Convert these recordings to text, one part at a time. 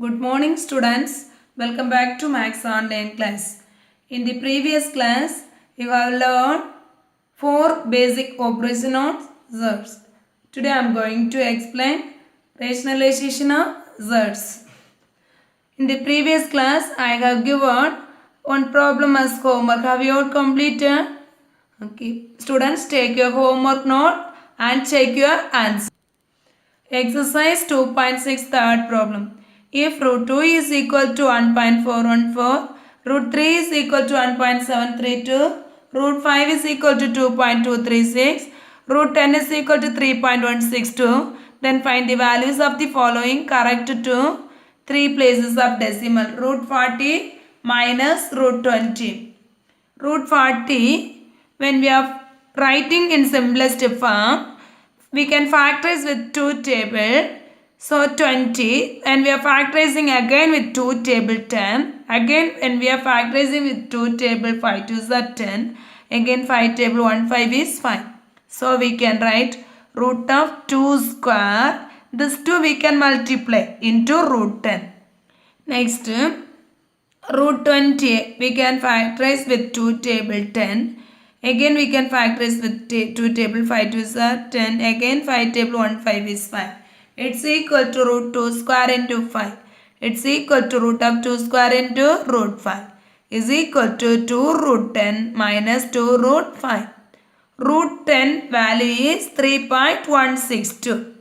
Good morning students. Welcome back to Max Online class. In the previous class, you have learned 4 basic operation of zers. Today I am going to explain rationalization of zers. In the previous class, I have given one problem as homework. Have you all completed? Okay. Students, take your homework note and check your answer. Exercise 2.6 third problem. If root 2 is equal to 1.414, root 3 is equal to 1.732, root 5 is equal to 2.236, root 10 is equal to 3.162, then find the values of the following correct to 3 places of decimal. Root 40 minus root 20. Root 40, when we are writing in simplest form, we can factorize with 2 table. So 20, and we are factorizing again with 2 table 10. Again, when we are factorizing with 2 table 5 2s are 10. Again 5 table 1 5 is 5. So we can write root of 2 square. This 2 we can multiply into root 10. Next, root 20 we can factorize with 2 table 10. Again we can factorize with 2 table 5 2s are 10. Again 5 table 1 5 is 5. It's equal to root 2 square into 5. It's equal to root of 2 square into root 5. Is equal to 2 root 10 minus 2 root 5. Root 10 value is 3.162.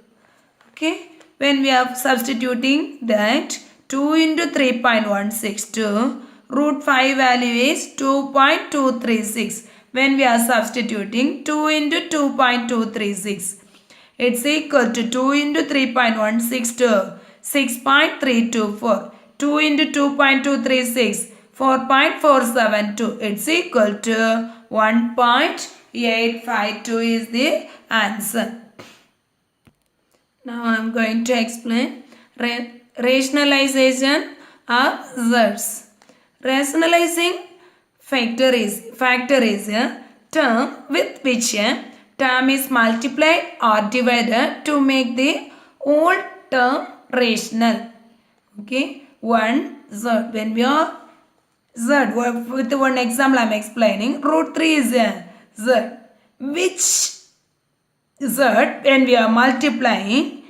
Okay. When we are substituting that 2 into 3.162, root 5 value is 2.236. When we are substituting 2 into 2.236. It's equal to 2 into 3.162, 6.324. 2 into 2.236, 4.472. It's equal to 1.852 is the answer. Now I am going to explain rationalization of zers. Rationalizing factor is a term with which a term is multiplied or divided to make the whole term rational. Okay, one z. When we are z, with one example I am explaining. Root 3 is a z. Which z, when we are multiplying,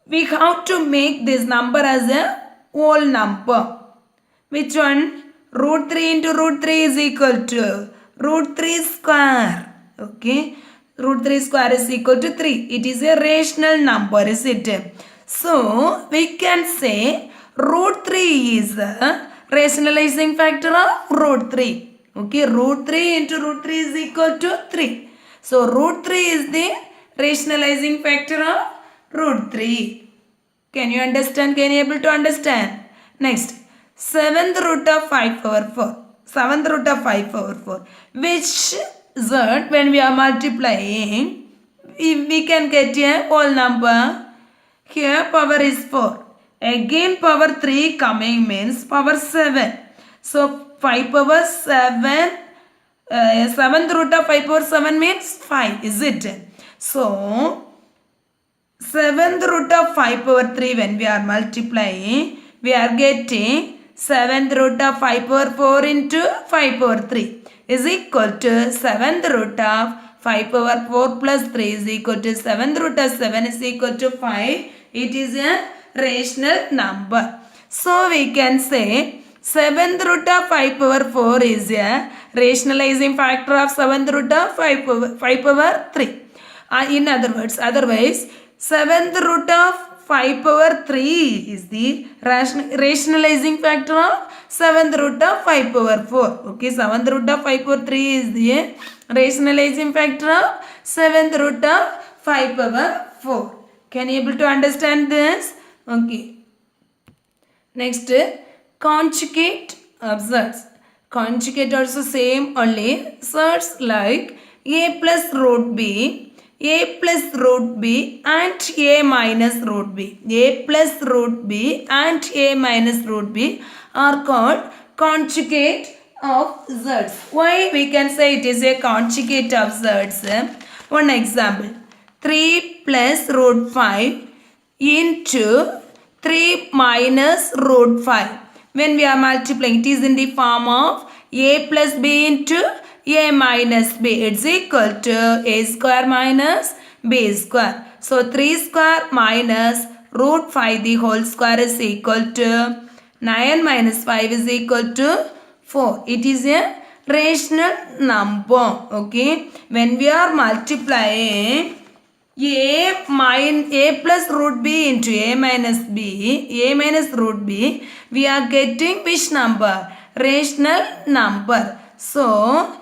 we have to make this number as a whole number. Which one? Root 3 into root 3 is equal to root 3 square. Okay, root 3 square is equal to 3. It is a rational number, is it? So, we can say root 3 is a rationalizing factor of root 3. Okay, root 3 into root 3 is equal to 3. So, root 3 is the rationalizing factor of root 3. Can you understand? Can you able to understand? Next, 7th root of 5 over 4. 7th root of 5 over 4. Which z, when we are multiplying, we can get a whole number. Here power is 4. Again power 3 coming means power 7. So 5 power 7. 7th root of 5 power 7 means 5. Is it? So 7th root of 5 power 3 when we are multiplying, we are getting 7th root of 5 power 4 into 5 power 3 is equal to 7th root of 5 power 4 plus 3 is equal to 7th root of 7 is equal to 5. It is a rational number. So we can say 7th root of 5 power 4 is a rationalizing factor of 7th root of 5 power 3. In other words, otherwise 7th root of 5 power 3 is the rationalizing factor of 7th root of 5 power 4. Okay, 7th root of 5 power 3 is the rationalizing factor of 7th root of 5 power 4. Can you able to understand this? Okay. Next, conjugate of zers. Conjugate also same only. Zers like a plus root b, a plus root b and a minus root b. A plus root b and a minus root b are called conjugate of zers. Why we can say it is a conjugate of zers? One example. 3 plus root 5 into 3 minus root 5. When we are multiplying, it is in the form of a plus b into a minus b. It's equal to a square minus b square. So 3 square minus root 5 the whole square is equal to 9 minus 5 is equal to 4. It is a rational number. Okay. When we are multiplying a plus root b into a minus root b, we are getting which number? Rational number. So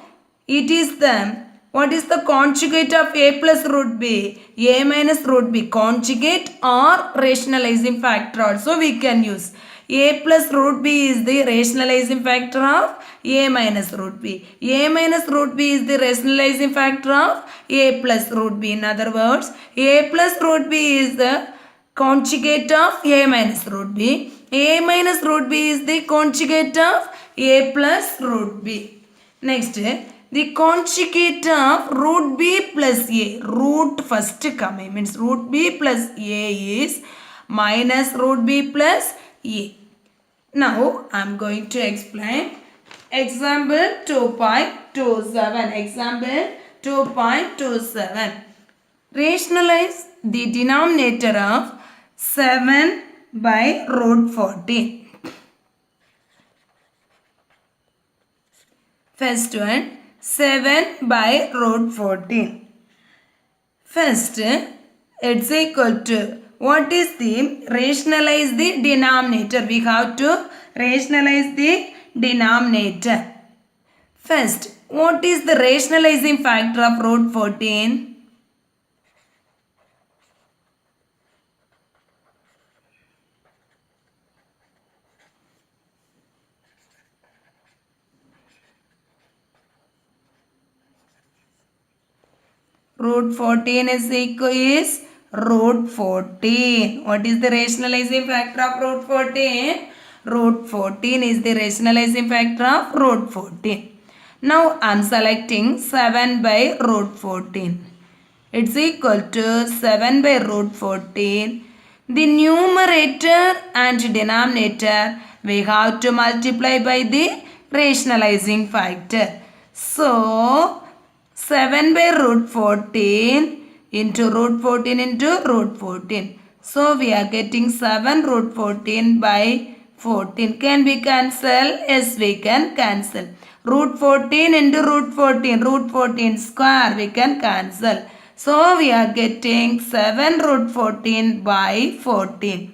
it is the, what is the conjugate of a plus root b? A minus root b, conjugate or rationalizing factor also we can use. A plus root b is the rationalizing factor of a minus root b. A minus root b is the rationalizing factor of a plus root b. In other words, a plus root b is the conjugate of a minus root b. A minus root b is the conjugate of a plus root b. Next, the conjugate of root b plus a. Root first coming means root b plus a is minus root b plus a. Now I am going to explain example 2.27. Example 2.27. Rationalize the denominator of 7 by root 14. First one, 7 by root 14. First, it's equal to, what is the rationalize the denominator? We have to rationalize the denominator. First, what is the rationalizing factor of root 14? Root 14 is equal is root 14. What is the rationalizing factor of root 14? Root 14 is the rationalizing factor of root 14. Now I am selecting 7 by root 14. It's equal to 7 by root 14. The numerator and denominator we have to multiply by the rationalizing factor. So 7 by root 14 into root 14 into root 14. So we are getting 7 root 14 by 14. Can we cancel? Yes, we can cancel. Root 14 into root 14 square we can cancel. So we are getting 7 root 14 by 14.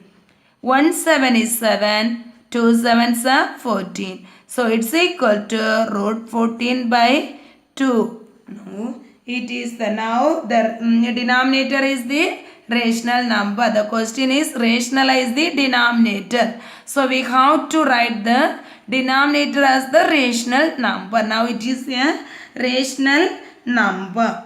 1 7 is 7, 2 7s are 14. So it's equal to root 14 by 2. No, it is the, now the denominator is the rational number. The question is rationalize the denominator. So we have to write the denominator as the rational number. Now it is a rational number.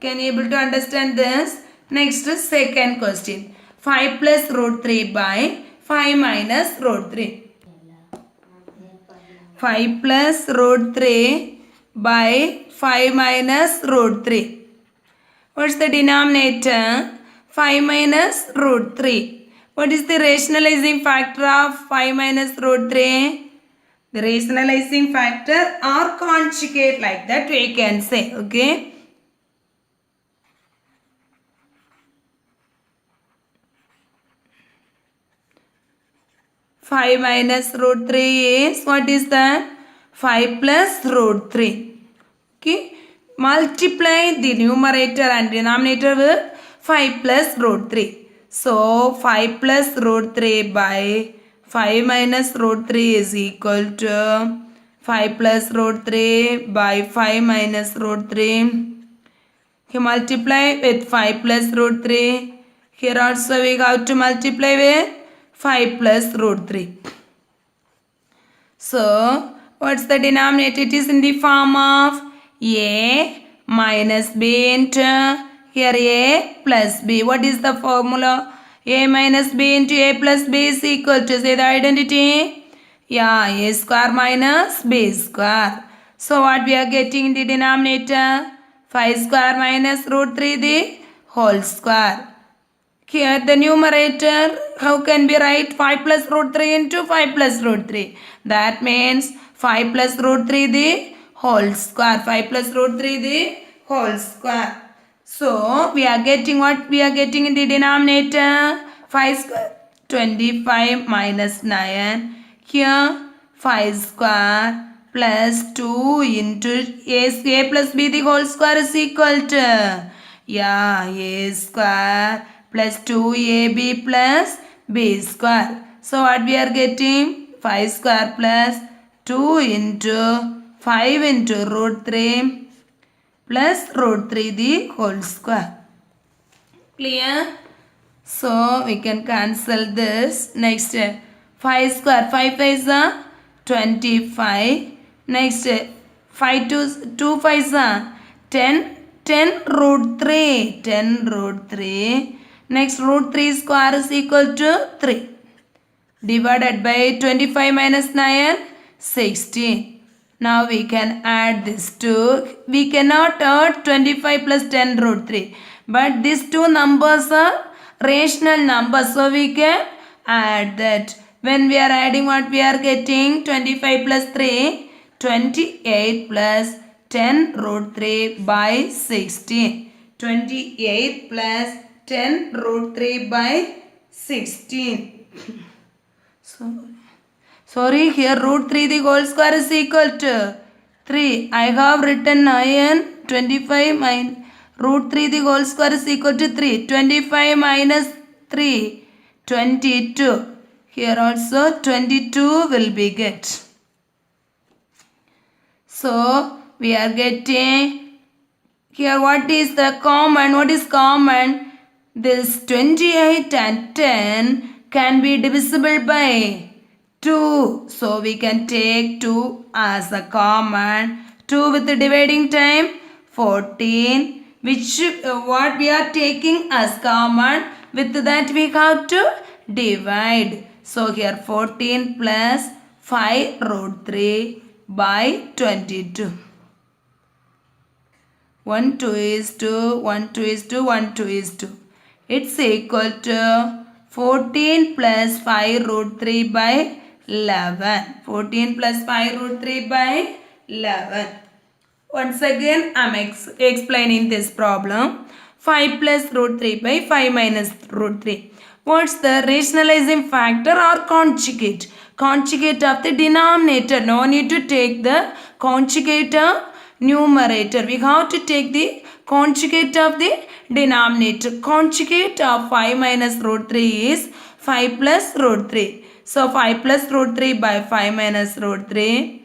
Can you able to understand this? Next, second question. 5 plus root 3 by 5 minus root 3. 5 plus root 3 by 5 minus root 3. What's the denominator? 5 minus root 3. What is the rationalizing factor of 5 minus root 3? The rationalizing factor or conjugate, like that we can say. Okay. Five minus root 3 is, what is that? 5 plus root 3. Okay. Multiply the numerator and denominator with 5 plus root 3. So 5 plus root 3 by 5 minus root 3 is equal to 5 plus root 3 by 5 minus root 3. Here multiply with 5 plus root 3. Here also we have to multiply with 5 plus root 3. So what's the denominator? It is in the form of a minus b into here a plus b. What is the formula? A minus b into a plus b is equal to, say the identity. Yeah, a square minus b square. So what we are getting in the denominator? 5 square minus root 3 the whole square. Here the numerator, how can we write 5 plus root 3 into 5 plus root 3? That means 5 plus root 3 the whole square. 5 plus root 3 the whole square. So we are getting what we are getting in the denominator? 5 square. 25 minus 9. Here 5 square plus 2 into a plus b the whole square is equal to a square plus 2ab plus b square. So what we are getting? 5 square plus 2 into 5 into root 3 plus root 3 the whole square. Clear? So we can cancel this. Next 5 square. 5 is 25. Next 5 2 5 is 10. 10 root 3. 10 root 3. Next root 3 square is equal to 3. Divided by 25 minus 9, 16. Now we can add this 2. We cannot add 25 plus 10 root 3. But these two numbers are rational numbers. So we can add that. When we are adding, what we are getting? 25 plus 3. 28 plus 10 root 3 by 16. 28 plus 10 root 3 by 16. Sorry, here root 3 the whole square is equal to 3. I have written 9. 25 minus root 3 the whole square is equal to 3. 25 minus 3. 22. Here also 22 will be get. So we are getting here what is the common? What is common? This 28 and 10 can be divisible by 2. So we can take 2 as a common. 2 with the dividing time 14. Which what we are taking as common. With that we have to divide. So here 14 plus 5 root 3 by 22. 1 2 is 2, 1 2 is 2, 1 2 is 2. It's equal to 14 plus 5 root 3 by 11. 14 plus 5 root 3 by 11. Once again I am explaining this problem. 5 plus root 3 by 5 minus root 3. What's the rationalizing factor or conjugate? Conjugate of the denominator. No need to take the conjugate of numerator. We have to take the conjugate of the denominator. Conjugate of 5 minus root 3 is 5 plus root 3. So 5 plus root 3 by 5 minus root 3.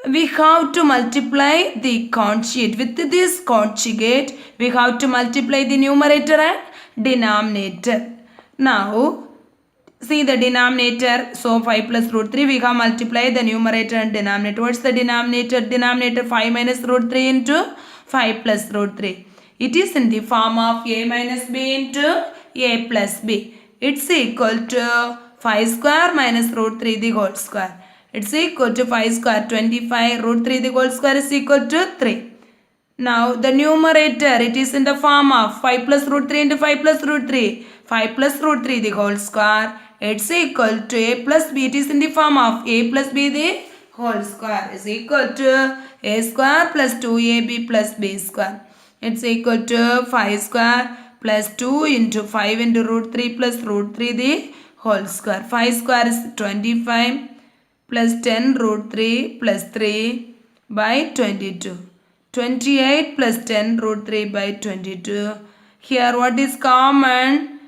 We have to multiply the conjugate. With this conjugate, we have to multiply the numerator and denominator. Now, see the denominator. So 5 plus root 3, we have multiplied the numerator and denominator. What's the denominator? Denominator 5 minus root 3 into 5 plus root 3. It is in the form of a minus b into a plus b. It's equal to 5 square minus root 3 the whole square. It's equal to 5 square 25. Root 3 the whole square is equal to 3. Now the numerator, it is in the form of 5 plus root 3 into 5 plus root 3. 5 plus root 3 the whole square. It's equal to a plus b. It is in the form of a plus b the whole square is equal to a square plus 2ab plus b square. It's equal to 5 square plus 2 into 5 into root 3 plus root 3 the whole square. 5 square is 25 plus 10 root 3 plus 3 by 22. 28 plus 10 root 3 by 22. Here what is common?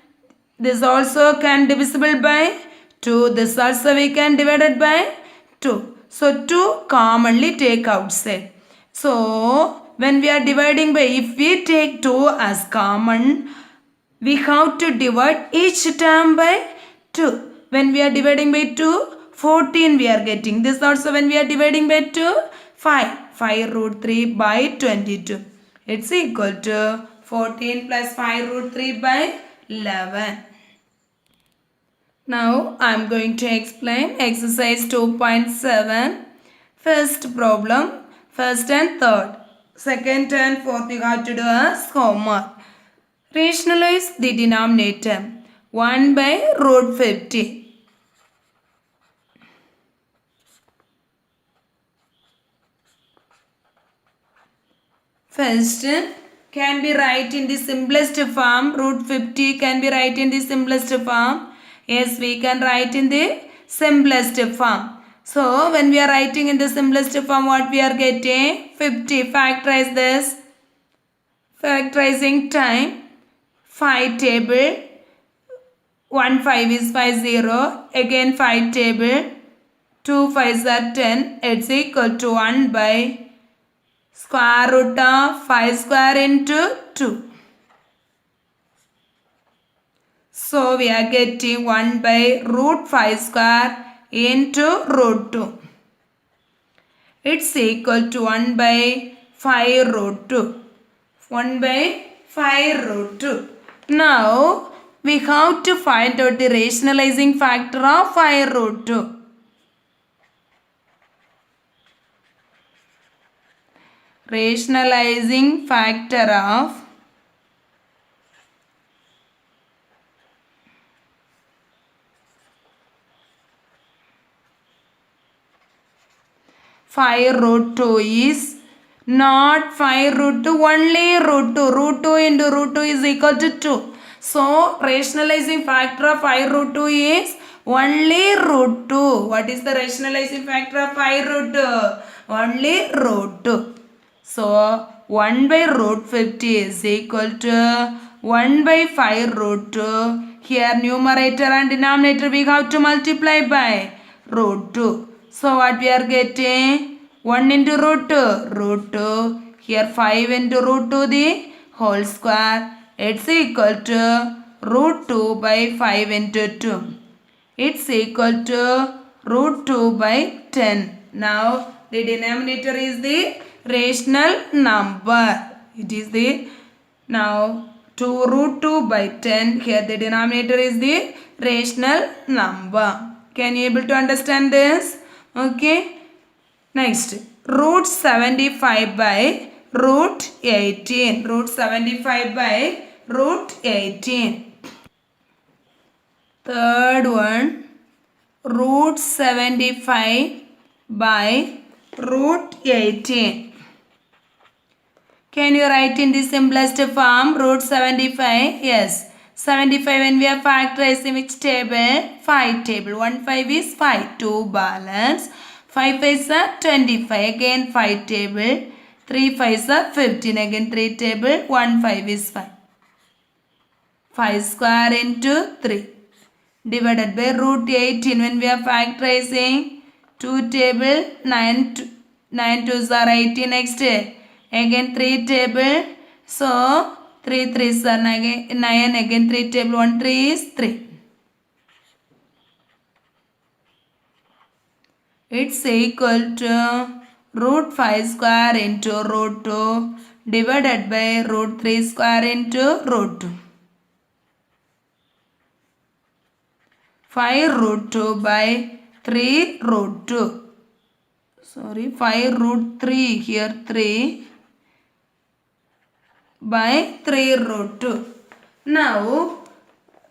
This also can divisible by 2. This also we can divided by 2. So 2 commonly take outside. So when we are dividing by, if we take 2 as common, we have to divide each term by 2. When we are dividing by 2, 14 we are getting. This also when we are dividing by 2, 5. 5 root 3 by 22. It's equal to 14 plus 5 root 3 by 11. Now I am going to explain exercise 2.7. First problem, first and third. Second and fourth you have to do as homework. Rationalize the denominator. 1 by root 50. First, can be write in the simplest form. Root 50 can be write in the simplest form. Yes, we can write in the simplest form. So, when we are writing in the simplest form, what we are getting? 50. Factorize this. Factorizing time. 5 table. 1 5 is 5 0. Again 5 table. 2 5s are 10. It's equal to 1 by square root of 5 square into 2. So we are getting 1 by root 5 square into root 2. It's equal to 1 by 5 root 2. 1 by 5 root 2. Now we have to find out the rationalizing factor of 5 root 2. Rationalizing factor of 5 root 2 is not 5 root 2, only root 2. Root 2 into root 2 is equal to 2. So, rationalizing factor of 5 root 2 is only root 2. What is the rationalizing factor of 5 root 2? Only root 2. So, 1 by root 50 is equal to 1 by 5 root 2. Here numerator and denominator we have to multiply by root 2. So, what we are getting? 1 into root 2. Root 2. Here 5 into root 2 the whole square. It's equal to root 2 by 5 into 2. It's equal to root 2 by 10. Now, the denominator is the rational number. It is the now 2 root 2 by 10. Here the denominator is the rational number. Can you able to understand this? Okay. Next, root 75 by root 18. Root 75 by root 18. Third one, root 75 by root 18. Can you write in the simplest form root 75? Yes. 75 when we are factorizing which table? 5 table. 1 5 is 5. 2 balance. 5 5s are 25. Again 5 table. 3 5s are 15. Again 3 table. 1 5 is 5. 5 square into 3. Divided by root 18 when we are factorizing 2 table 9 2s are 18 next again 3 table so 3 3s are 9 again 3 table 1 3 is 3. It's equal to root 5 square into root 2 divided by root 3 square into root 2. 5 root 2 by 3 root 2. Sorry, 5 root 3 here 3 by 3 root 2. Now,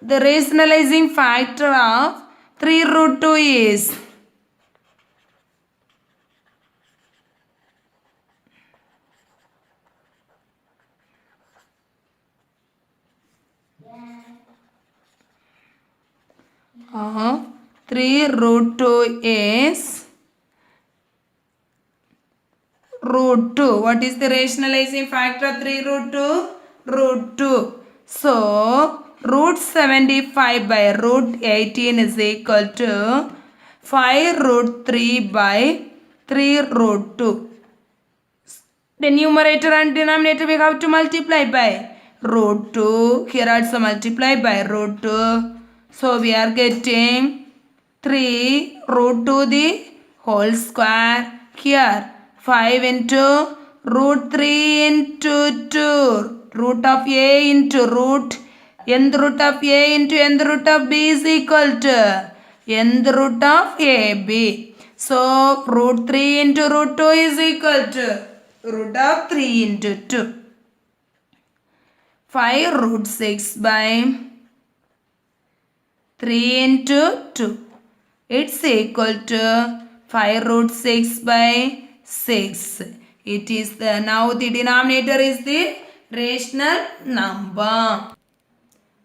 the rationalizing factor of 3 root 2 is of 3 root 2 is root 2. What is the rationalizing factor of 3 root 2? Root 2. So, root 75 by root 18 is equal to 5 root 3 by 3 root 2. The numerator and denominator we have to multiply by root 2. Here also multiply by root 2. So, we are getting 3 root 2 the whole square. Here 5 into root 3 into 2. Root of a into root nth root of a into nth root of b is equal to nth root of ab. So, root 3 into root 2 is equal to root of 3 into 2. 5 root 6 by 3 into 2. It's equal to 5 root 6 by 6. It is the, now the denominator is the rational number.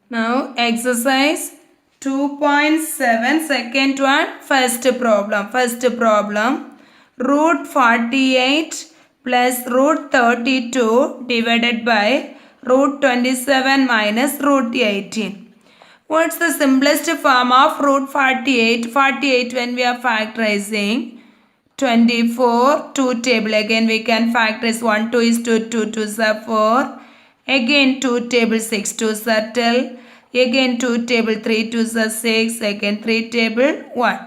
Now exercise 2.7 second one, first problem. First problem, root 48 plus root 32 divided by root 27 minus root 18. What's the simplest form of root 48? 48 when we are factorizing 24, 2 table. Again we can factorize 1, 2 is 2, 2, 2 is 4. Again 2 table, 6, 2 is 12. Again 2 table, 3, 2 is 6. Again 3 table, 1.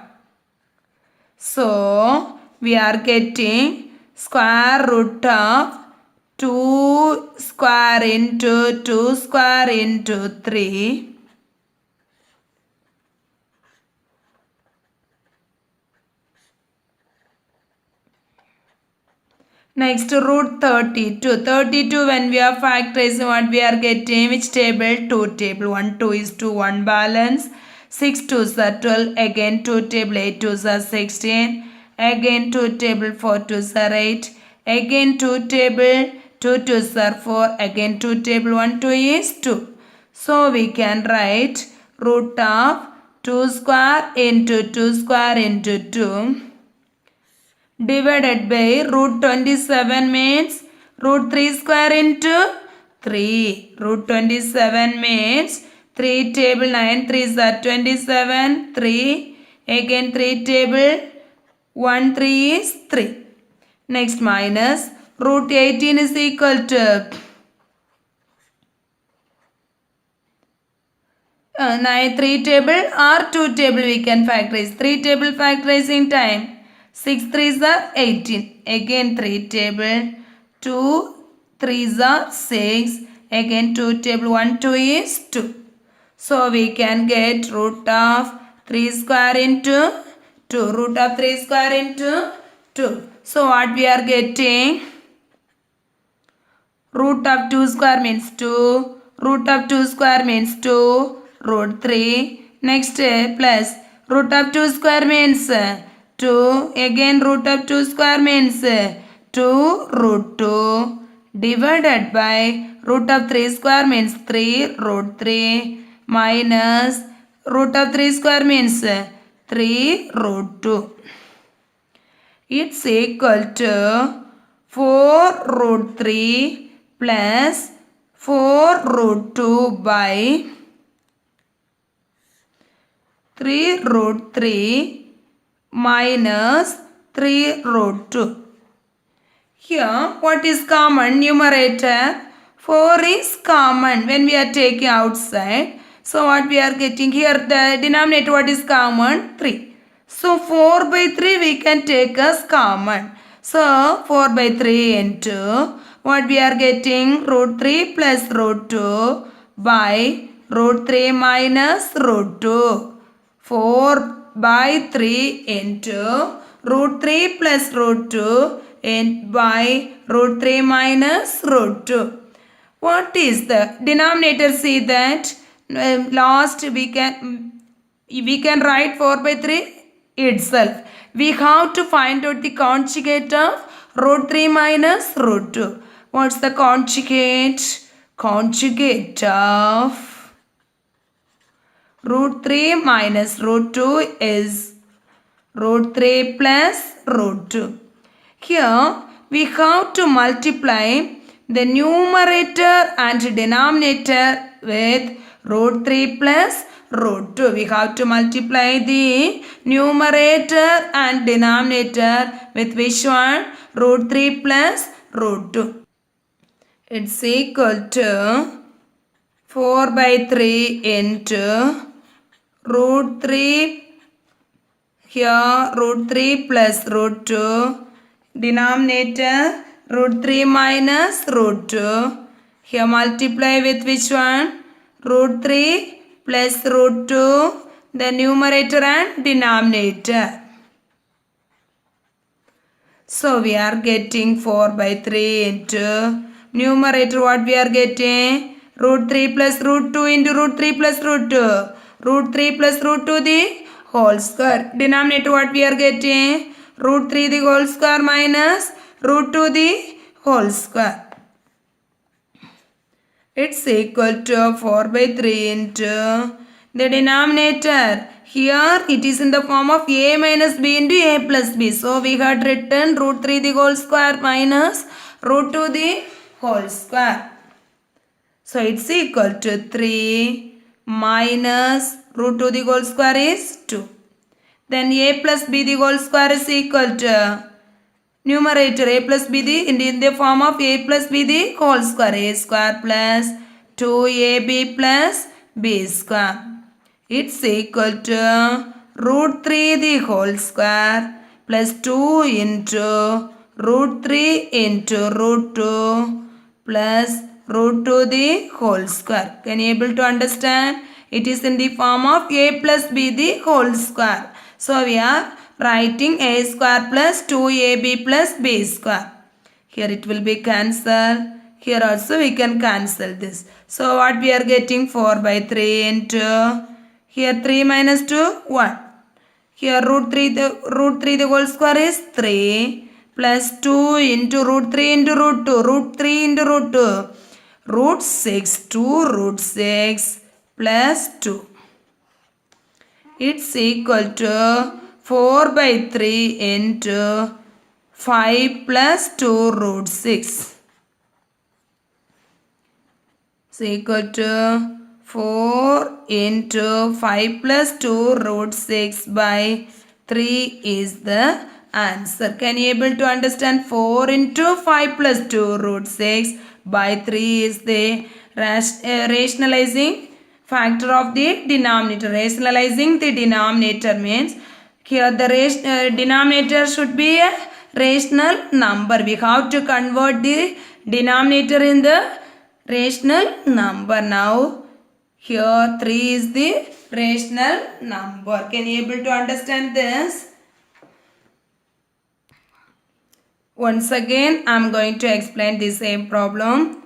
So we are getting square root of 2 square into 2 square into 3. Next root 32. 32 when we are factorizing what we are getting? Which table? 2 table. 1, 2 is 2, 1 balance. 6 2s are 12. Again 2 table, 8 2s are 16. Again 2 table, 4 2s are 8. Again 2 table, 2 2s are 4. Again 2 table, 1 2 is 2. So we can write root of 2 square into 2 square into 2 divided by root 27 means root 3 square into 3. Root 27 means 3 table, 9 3s are 27, 3. Again 3 table, 1 3 is 3. Next minus root 18 is equal to 9 3 table or 2 table we can factorize. 3 table factorizing time. 6 3s are 18. Again 3 table. 2 3s are 6. Again 2 table. 1 2 is 2. So we can get root of 3 square into 2. Root of 3 square into 2. So what we are getting? Root of 2 square means 2. Root of 2 square means 2. Root 3. Next plus root of 2 square means 2. Again root of 2 square means 2 root 2 divided by root of 3 square means 3 root 3 minus root of 3 square means 3 root 2. It's equal to 4 root 3 plus 4 root 2 by 3 root 3 minus 3 root 2. Here what is common? Numerator 4 is common when we are taking outside. So what we are getting here, the denominator what is common? 3. So 4 by 3 we can take as common. So 4 by 3 into what we are getting? Root 3 plus root 2 by root 3 minus root 2. 4 by 3 into root 3 plus root 2 and by root 3 minus root 2. What is the denominator? See that last we can write 4 by 3 itself. We have to find out the conjugate of root 3 minus root 2. What's the conjugate? Conjugate of root 3 minus root 2 is root 3 plus root 2. Here we have to multiply the numerator and denominator with root 3 plus root 2. We have to multiply the numerator and denominator with which one? Root 3 plus root 2. It's equal to 4 by 3 into root 3, here root 3 plus root 2, denominator root 3 minus root 2, here multiply with which one? Root 3 plus root 2, the numerator and denominator. So we are getting 4 by 3 into numerator what we are getting? Root 3 plus root 2 into root 3 plus root 2. Root 3 plus root 2 the whole square. Denominator what we are getting? Root 3 the whole square minus root 2 the whole square. It's equal to 4 by 3 into the denominator. Here it is in the form of a minus b into a plus b. So we had written root 3 the whole square minus root 2 the whole square. So it's equal to 3 minus root 2 the whole square is 2. Then a plus b the whole square is equal to numerator a plus b the in the form of a plus b the whole square. A square plus 2ab plus b square. It's equal to root 3 the whole square plus 2 into root 3 into root 2 plus root 2 the whole square. Can you able to understand? It is in the form of a plus b the whole square. So we are writing a square plus 2ab plus b square. Here it will be cancelled. Here also we can cancel this. So what we are getting? 4 by 3 into here 3 minus 2 1. Here root 3 the whole square is 3 plus 2 into root 3 into root 2. Root 3 into root 2. Root 6 2 root 6 plus 2. It's equal to 4 by 3 into 5 plus 2 root 6. It's equal to 4 into 5 plus 2 root 6 by 3 is the answer. Can you able to understand? 4 into 5 plus 2 root 6 by 3 is the rationalizing factor of the denominator. Rationalizing the denominator means here the denominator should be a rational number. We have to convert the denominator in the rational number. Now here 3 is the rational number. Can you able to understand this? Once again I am going to explain the same problem.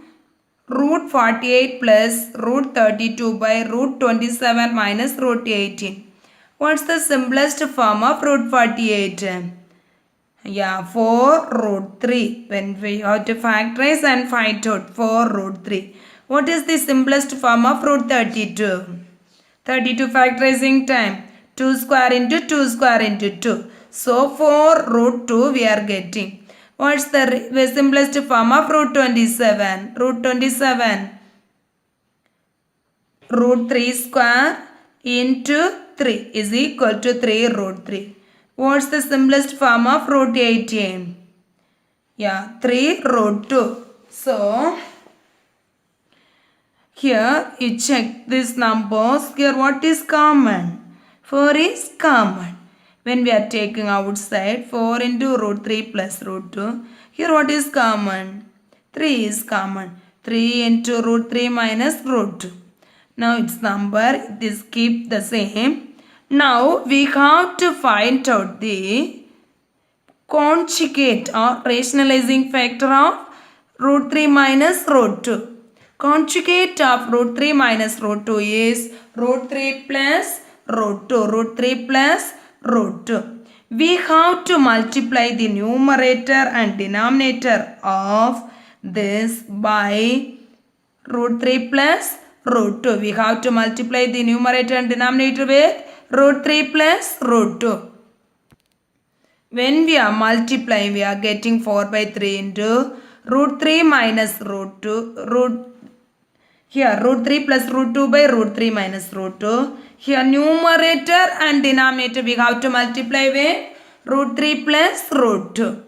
Root 48 plus root 32 by root 27 minus root 18. What's the simplest form of root 48? Yeah, 4 root 3. When we have to factorize and find out 4 root 3. What is the simplest form of root 32? 32 factorizing time. 2 square into 2 square into 2. So 4 root 2 we are getting. What's the simplest form of root 27? Root 27. Root 3 square into 3 is equal to 3 root 3. What's the simplest form of root 18? Yeah, 3 root 2. So, here you check these numbers. Here what is common? 4 is common. When we are taking outside 4 into root 3 plus root 2. Here what is common? 3 is common. 3 into root 3 minus root 2. Now its number this keep the same. Now we have to find out the conjugate or rationalizing factor of root 3 minus root 2. Conjugate of root 3 minus root 2 is root 3 plus root 2. Root 3 plus root 2. We have to multiply the numerator and denominator of this by root 3 plus root 2. We have to multiply the numerator and denominator with root 3 plus root 2. When we are multiplying, we are getting 4 by 3 into root 3 minus root 2. Here root 3 plus root 2 by root 3 minus root 2. Here numerator and denominator we have to multiply with root 3 plus root 2.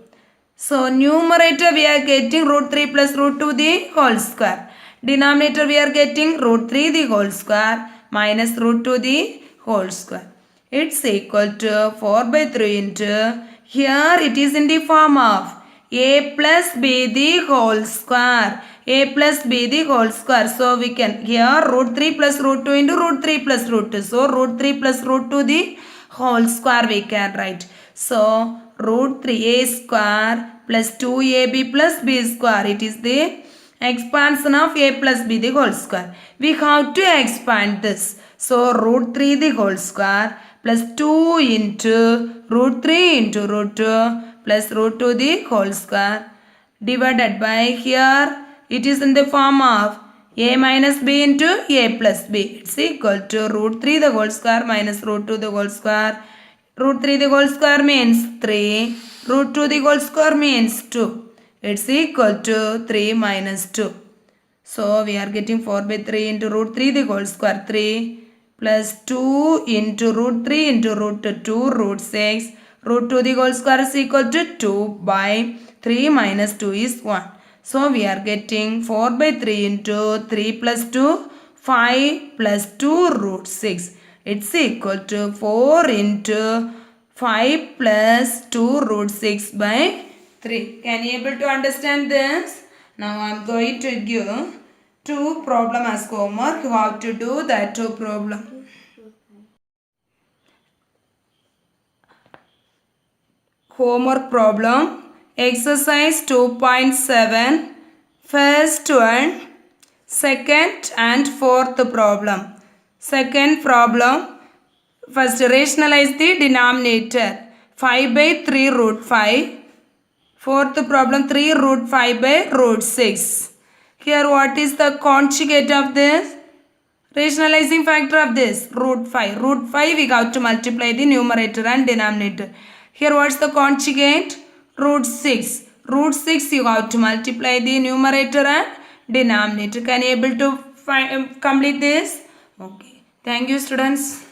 So numerator we are getting root 3 plus root 2 the whole square. Denominator we are getting root 3 the whole square minus root 2 the whole square. It's equal to 4 by 3 into, here it is in the form of a plus b the whole square. A plus b the whole square. So we can here root 3 plus root 2 into root 3 plus root 2. So root 3 plus root 2 the whole square we can write. So root 3a square plus 2ab plus b square. It is the expansion of a plus b the whole square. We have to expand this. So root 3 the whole square plus 2 into root 3 into root 2 plus root 2 the whole square divided by here it is in the form of a minus b into a plus b. It's equal to root 3 the whole square minus root 2 the whole square. Root 3 the whole square means 3. Root 2 the whole square means 2. It's equal to 3 minus 2. So we are getting 4 by 3 into root 3 the whole square 3 plus 2 into root 3 into root 2 root 6. Root 2 the whole square is equal to 2 by 3 minus 2 is 1. So we are getting 4 by 3 into 3 plus 2 5 plus 2 root 6. It's equal to 4 into 5 plus 2 root 6 by 3. Can you able to understand this? Now I am going to give 2 problem as homework. You have to do that 2 problem. Homework problem. Exercise 2.7. First one. Second and fourth problem. Second problem. First rationalize the denominator. 5 by 3 root 5. Fourth problem 3 root 5 by root 6. Here what is the conjugate of this? Rationalizing factor of this root 5. Root 5 we have to multiply the numerator and denominator. Here what's the conjugate? Root 6. Root 6 you have to multiply the numerator and denominator. Can you able to complete this? Okay. Thank you students.